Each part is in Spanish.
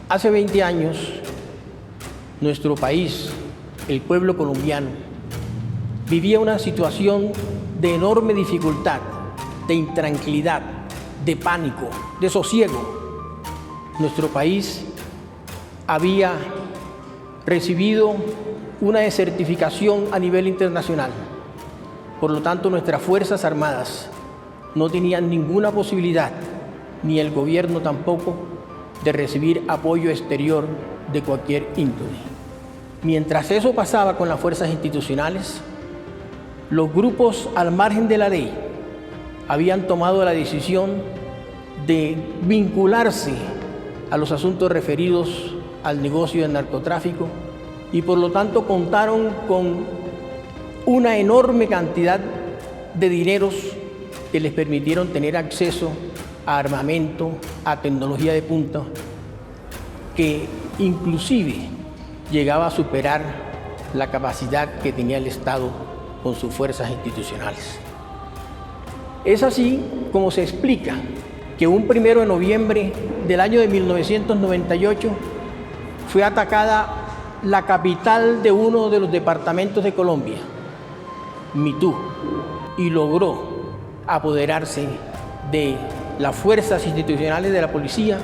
Hace 20 años, nuestro país, el pueblo colombiano, vivía una situación de enorme dificultad, de intranquilidad, de pánico, de sosiego. Nuestro país había recibido una desertificación a nivel internacional. Por lo tanto, nuestras Fuerzas Armadas no tenían ninguna posibilidad, ni el gobierno tampoco, de recibir apoyo exterior de cualquier índole. Mientras eso pasaba con las fuerzas institucionales, los grupos al margen de la ley habían tomado la decisión de vincularse a los asuntos referidos al negocio del narcotráfico y por lo tanto contaron con una enorme cantidad de dineros que les permitieron tener acceso a armamento, a tecnología de punta, que inclusive llegaba a superar la capacidad que tenía el Estado con sus fuerzas institucionales. Es así como se explica que un 1 de noviembre del año de 1998 fue atacada la capital de uno de los departamentos de Colombia, Mitú, y logró apoderarse de las fuerzas institucionales de la policía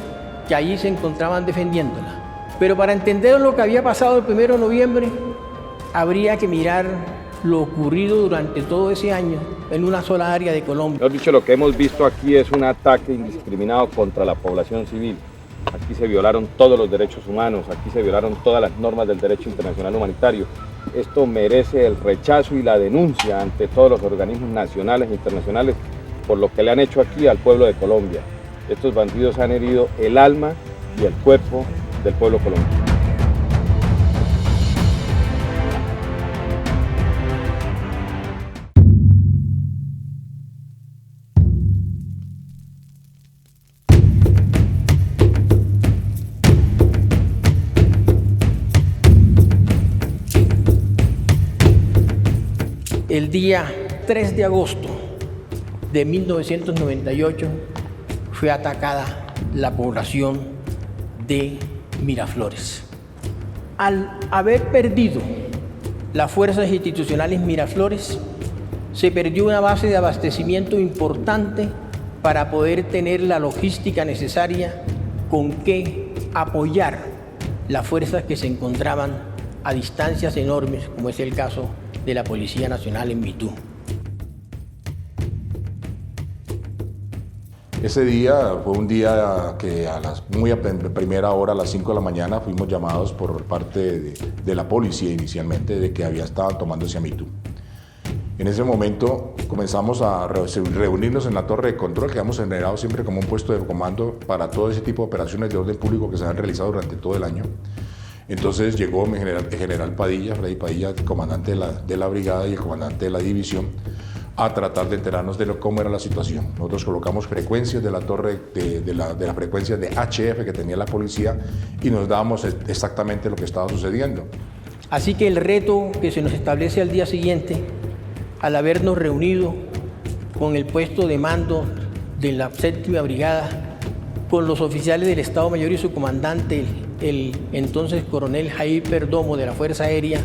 que allí se encontraban defendiéndola. Pero para entender lo que había pasado el 1 de noviembre, habría que mirar lo ocurrido durante todo ese año en una sola área de Colombia. Mejor dicho, lo que hemos visto aquí es un ataque indiscriminado contra la población civil. Aquí se violaron todos los derechos humanos, aquí se violaron todas las normas del derecho internacional humanitario. Esto merece el rechazo y la denuncia ante todos los organismos nacionales e internacionales por lo que le han hecho aquí al pueblo de Colombia. Estos bandidos han herido el alma y el cuerpo del pueblo colombiano. El día 3 de agosto de 1998 fue atacada la población de Miraflores. Al haber perdido las fuerzas institucionales Miraflores, se perdió una base de abastecimiento importante para poder tener la logística necesaria con que apoyar las fuerzas que se encontraban a distancias enormes, como es el caso de la Policía Nacional en Mitú. Ese día fue un día que muy a primera hora, a las 5 de la mañana, fuimos llamados por parte de la policía inicialmente de que estaban tomándose a Mitú. En ese momento comenzamos a reunirnos en la torre de control que hemos generado siempre como un puesto de comando para todo ese tipo de operaciones de orden público que se han realizado durante todo el año. Entonces llegó el general Padilla, Freddy Padilla, el comandante de la brigada y el comandante de la división, a tratar de enterarnos de cómo era la situación. Nosotros colocamos frecuencias de la torre, de la frecuencia de HF que tenía la policía y nos dábamos exactamente lo que estaba sucediendo. Así que el reto que se nos establece al día siguiente, al habernos reunido con el puesto de mando de la 7ª Brigada, con los oficiales del Estado Mayor y su comandante, el entonces coronel Jair Perdomo de la Fuerza Aérea,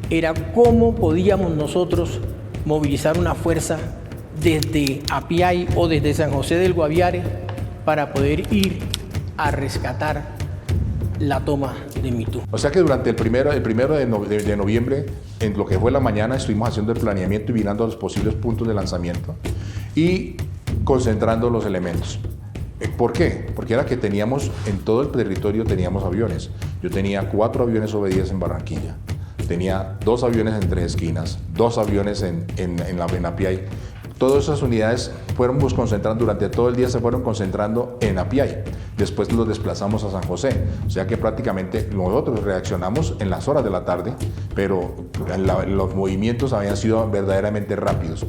era cómo podíamos nosotros movilizar una fuerza desde Apiay o desde San José del Guaviare para poder ir a rescatar la toma de Mitú. O sea que durante el primero de noviembre, en lo que fue la mañana, estuvimos haciendo el planeamiento y mirando los posibles puntos de lanzamiento y concentrando los elementos. ¿Por qué? Porque era que teníamos, en todo el territorio teníamos aviones. Yo tenía 4 aviones OB-10 en Barranquilla, tenía 2 aviones en Tres Esquinas, 2 aviones en Apiay. Todas esas unidades fuéramos concentrando, durante todo el día se fueron concentrando en Apiay. Después los desplazamos a San José. O sea que prácticamente nosotros reaccionamos en las horas de la tarde, pero los movimientos habían sido verdaderamente rápidos.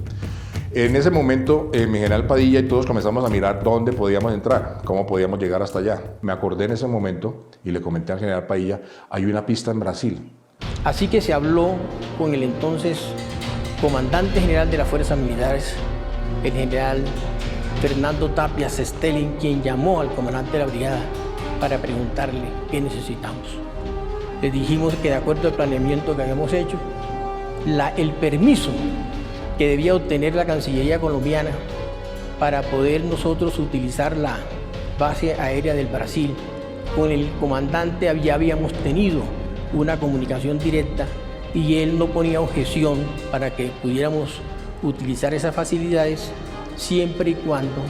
En ese momento, mi general Padilla y todos comenzamos a mirar dónde podíamos entrar, cómo podíamos llegar hasta allá. Me acordé en ese momento y le comenté al general Padilla, hay una pista en Brasil. Así que se habló con el entonces comandante general de las Fuerzas Militares, el general Fernando Tapia Sestelin, quien llamó al comandante de la brigada para preguntarle qué necesitamos. Les dijimos que de acuerdo al planeamiento que habíamos hecho, el permiso que debía obtener la Cancillería colombiana para poder nosotros utilizar la base aérea del Brasil, con el comandante ya habíamos tenido una comunicación directa y él no ponía objeción para que pudiéramos utilizar esas facilidades siempre y cuando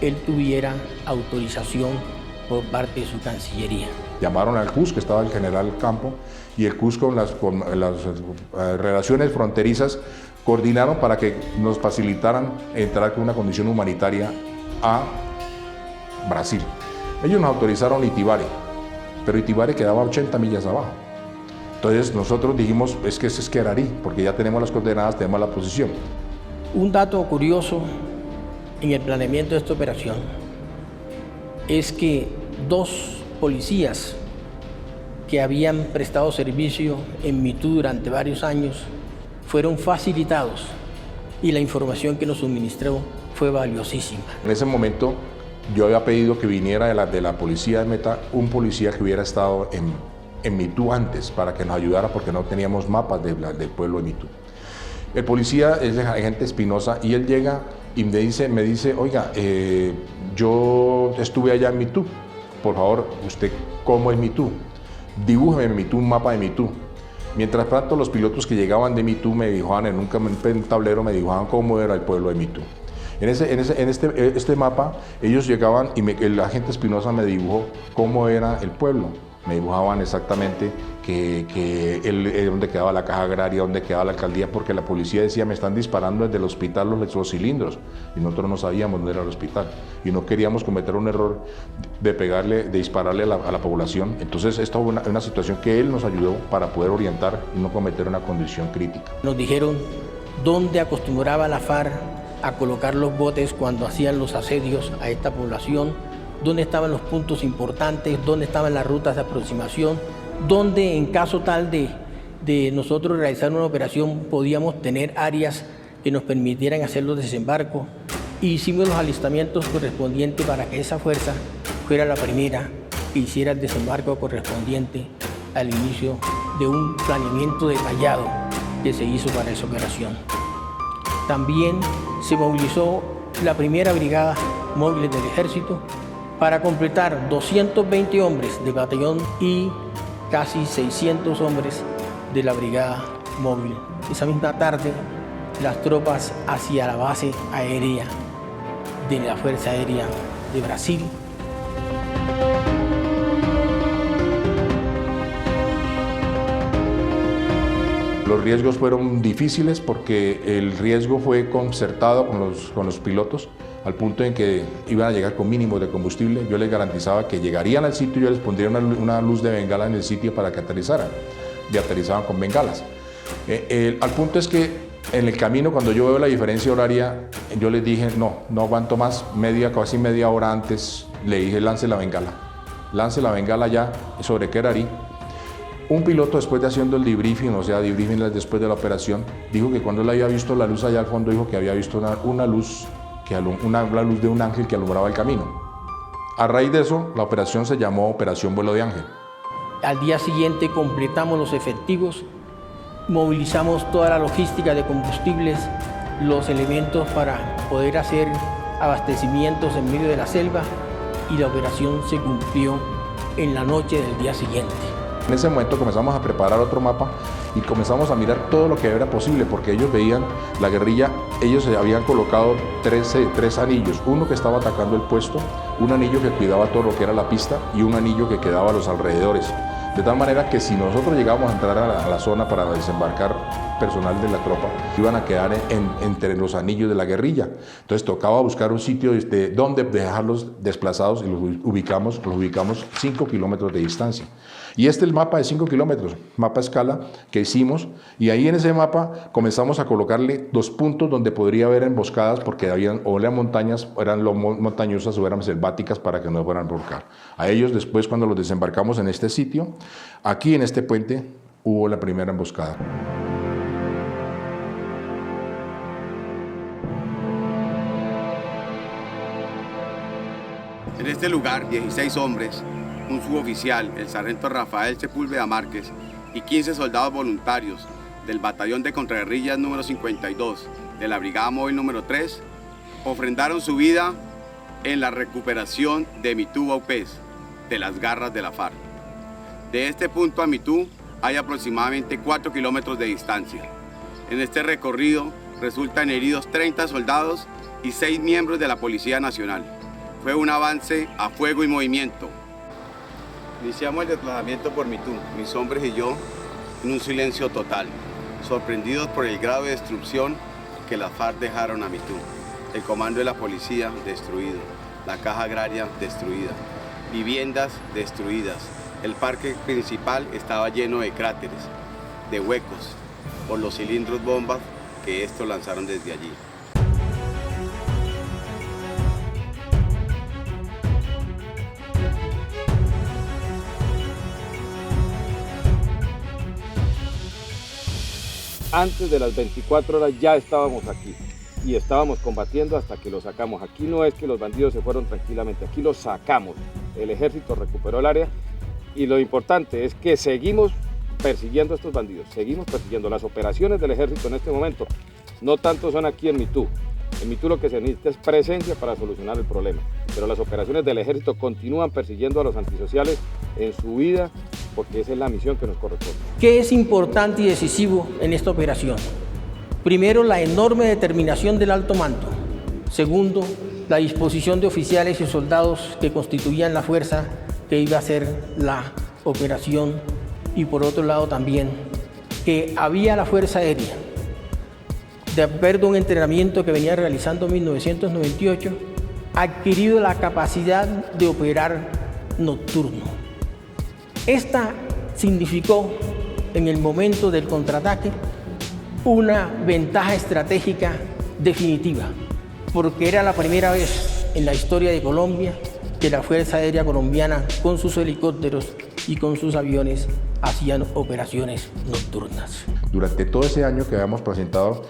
él tuviera autorización por parte de su Cancillería. Llamaron al CUS, que estaba el general Campo, y el CUS con las relaciones fronterizas coordinaron para que nos facilitaran entrar con una condición humanitaria a Brasil. Ellos nos autorizaron Itibare, pero Itibare quedaba 80 millas abajo. Entonces nosotros dijimos, es que ese es Querarí, porque ya tenemos las coordenadas, tenemos la posición. Un dato curioso en el planeamiento de esta operación es que 2 policías que habían prestado servicio en Mitú durante varios años fueron facilitados y la información que nos suministró fue valiosísima. En ese momento yo había pedido que viniera de la policía de Meta un policía que hubiera estado en Mitú antes para que nos ayudara porque no teníamos mapas del pueblo de Mitú. El policía es el agente Espinosa y él llega y me dice, oiga, yo estuve allá en Mitú, por favor, ¿usted cómo es Mitú? Dibújeme en Mitú un mapa de Mitú. Mientras tanto, los pilotos que llegaban de Mitú me dibujaban en un tablero, me dibujaban cómo era el pueblo de Mitú. En este mapa, ellos llegaban y el agente Espinosa me dibujó cómo era el pueblo. Me dibujaban exactamente dónde quedaba la caja agraria, dónde quedaba la alcaldía, porque la policía decía, me están disparando desde el hospital los cilindros, y nosotros no sabíamos dónde era el hospital, y no queríamos cometer un error de dispararle a la población. Entonces esta fue una situación que él nos ayudó para poder orientar y no cometer una condición crítica. Nos dijeron dónde acostumbraba la FARC a colocar los botes cuando hacían los asedios a esta población, dónde estaban los puntos importantes, dónde estaban las rutas de aproximación, dónde en caso tal de nosotros realizar una operación podíamos tener áreas que nos permitieran hacer los desembarcos. Y hicimos los alistamientos correspondientes para que esa fuerza fuera la primera que hiciera el desembarco correspondiente al inicio de un planeamiento detallado que se hizo para esa operación. También se movilizó la primera brigada móvil del ejército para completar 220 hombres del batallón y casi 600 hombres de la brigada móvil. Esa misma tarde, las tropas hacia la base aérea de la Fuerza Aérea de Brasil. Los riesgos fueron difíciles porque el riesgo fue concertado con los pilotos, al punto en que iban a llegar con mínimos de combustible. Yo les garantizaba que llegarían al sitio y yo les pondría una luz de bengala en el sitio para que aterrizaran. Y aterrizaban con bengalas. Al punto es que en el camino, cuando yo veo la diferencia horaria, yo les dije, no aguanto más, casi media hora antes, le dije, lance la bengala ya sobre Querarí. Un piloto, después de haciendo el debriefing, o sea, debriefing después de la operación, dijo que cuando él había visto la luz allá al fondo, dijo que había visto una luz de un ángel que alumbraba el camino. A raíz de eso, la operación se llamó Operación Vuelo de Ángel. Al día siguiente completamos los efectivos, movilizamos toda la logística de combustibles, los elementos para poder hacer abastecimientos en medio de la selva, y la operación se cumplió en la noche del día siguiente. En ese momento comenzamos a preparar otro mapa y comenzamos a mirar todo lo que era posible, porque ellos veían la guerrilla, ellos habían colocado tres anillos, uno que estaba atacando el puesto, un anillo que cuidaba todo lo que era la pista y un anillo que quedaba a los alrededores. De tal manera que si nosotros llegábamos a entrar a la zona para desembarcar personal de la tropa, iban a quedar entre los anillos de la guerrilla. Entonces tocaba buscar un sitio donde dejarlos desplazados y los ubicamos 5 kilómetros de distancia. Y este es el mapa de 5 kilómetros, mapa a escala que hicimos, y ahí en ese mapa comenzamos a colocarle 2 puntos donde podría haber emboscadas, porque habían o eran montañas, eran montañosas o eran selváticas para que no fueran a volcar. A ellos después, cuando los desembarcamos en este sitio, aquí en este puente hubo la primera emboscada. En este lugar, 16 hombres un suboficial, el sargento Rafael Sepúlveda Márquez, y 15 soldados voluntarios del Batallón de Contraguerrillas número 52 de la Brigada Móvil número 3, ofrendaron su vida en la recuperación de Mitú Vaupés, de las garras de la FARC. De este punto a Mitú hay aproximadamente 4 kilómetros de distancia. En este recorrido resultan heridos 30 soldados y 6 miembros de la Policía Nacional. Fue un avance a fuego y movimiento. Iniciamos el desplazamiento por Mitú, mis hombres y yo, en un silencio total, sorprendidos por el grado de destrucción que las FARC dejaron a Mitú. El comando de la policía destruido, la caja agraria destruida, viviendas destruidas. El parque principal estaba lleno de cráteres, de huecos, por los cilindros bombas que estos lanzaron desde allí. Antes de las 24 horas ya estábamos aquí y estábamos combatiendo hasta que lo sacamos. Aquí no es que los bandidos se fueron tranquilamente, aquí los sacamos. El ejército recuperó el área y lo importante es que seguimos persiguiendo a estos bandidos, seguimos persiguiendo. Las operaciones del ejército en este momento no tanto son aquí en Mitú. En Mitú lo que se necesita es presencia para solucionar el problema, pero las operaciones del ejército continúan persiguiendo a los antisociales en su vida, porque esa es la misión que nos corresponde. ¿Qué es importante y decisivo en esta operación? Primero, la enorme determinación del alto mando. Segundo, la disposición de oficiales y soldados que constituían la fuerza que iba a hacer la operación. Y por otro lado también, que había la Fuerza Aérea, de acuerdo a un entrenamiento que venía realizando en 1998, adquirido la capacidad de operar nocturno. Esta significó, en el momento del contraataque, una ventaja estratégica definitiva, porque era la primera vez en la historia de Colombia que la Fuerza Aérea Colombiana, con sus helicópteros y con sus aviones, hacían operaciones nocturnas. Durante todo ese año que habíamos presentado,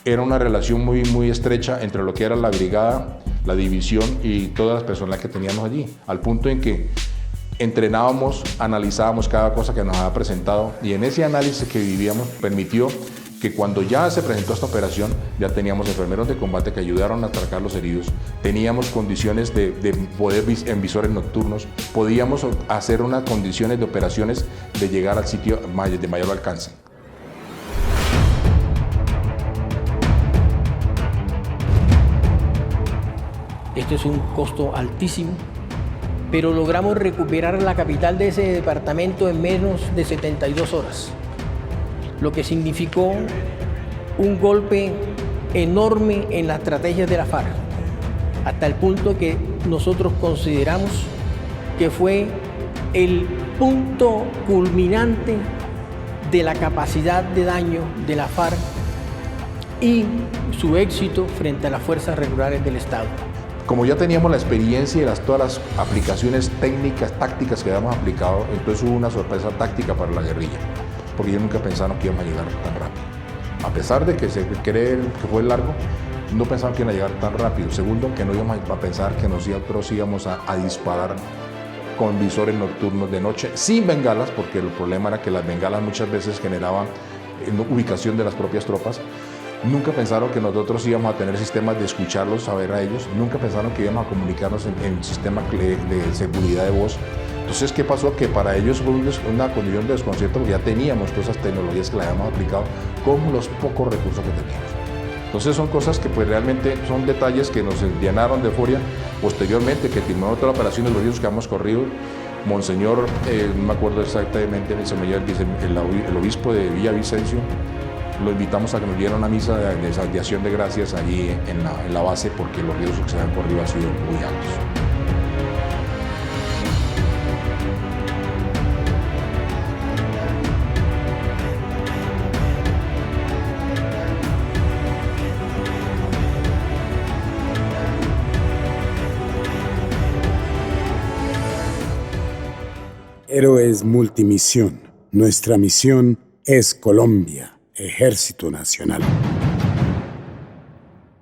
era una relación muy estrecha entre lo que era la brigada, la división y todas las personas que teníamos allí, al punto en que entrenábamos, analizábamos cada cosa que nos había presentado, y en ese análisis que vivíamos permitió que cuando ya se presentó esta operación, ya teníamos enfermeros de combate que ayudaron a atracar los heridos, teníamos condiciones de poder en visores nocturnos, podíamos hacer unas condiciones de operaciones de llegar al sitio de mayor alcance. Esto es un costo altísimo, pero logramos recuperar la capital de ese departamento en menos de 72 horas, lo que significó un golpe enorme en la estrategia de la FARC, hasta el punto que nosotros consideramos que fue el punto culminante de la capacidad de daño de la FARC y su éxito frente a las fuerzas regulares del Estado. Como ya teníamos la experiencia y todas las aplicaciones técnicas, tácticas que habíamos aplicado, entonces hubo una sorpresa táctica para la guerrilla, porque ellos nunca pensaron que íbamos a llegar tan rápido. A pesar de que se cree que fue largo, no pensaban que iban a llegar tan rápido. Segundo, que no íbamos a pensar que nosotros íbamos a disparar con visores nocturnos de noche, sin bengalas, porque el problema era que las bengalas muchas veces generaban ubicación de las propias tropas. Nunca pensaron que nosotros íbamos a tener sistemas de escucharlos, saber a ellos. Nunca pensaron que íbamos a comunicarnos en sistemas de seguridad de voz. Entonces, ¿qué pasó? Que para ellos fue una condición de desconcierto, porque ya teníamos todas esas tecnologías que las habíamos aplicado con los pocos recursos que teníamos. Entonces son cosas que pues realmente son detalles que nos llenaron de euforia. Posteriormente, que terminó toda la operación de los ríos que hemos corrido, Monseñor, no me acuerdo exactamente, el obispo de Villavicencio, lo invitamos a que nos diera una misa de acción de gracias allí en la base, porque los ríos que se habían corrido han sido muy altos. Héroes Multimisión. Nuestra misión es Colombia, Ejército Nacional.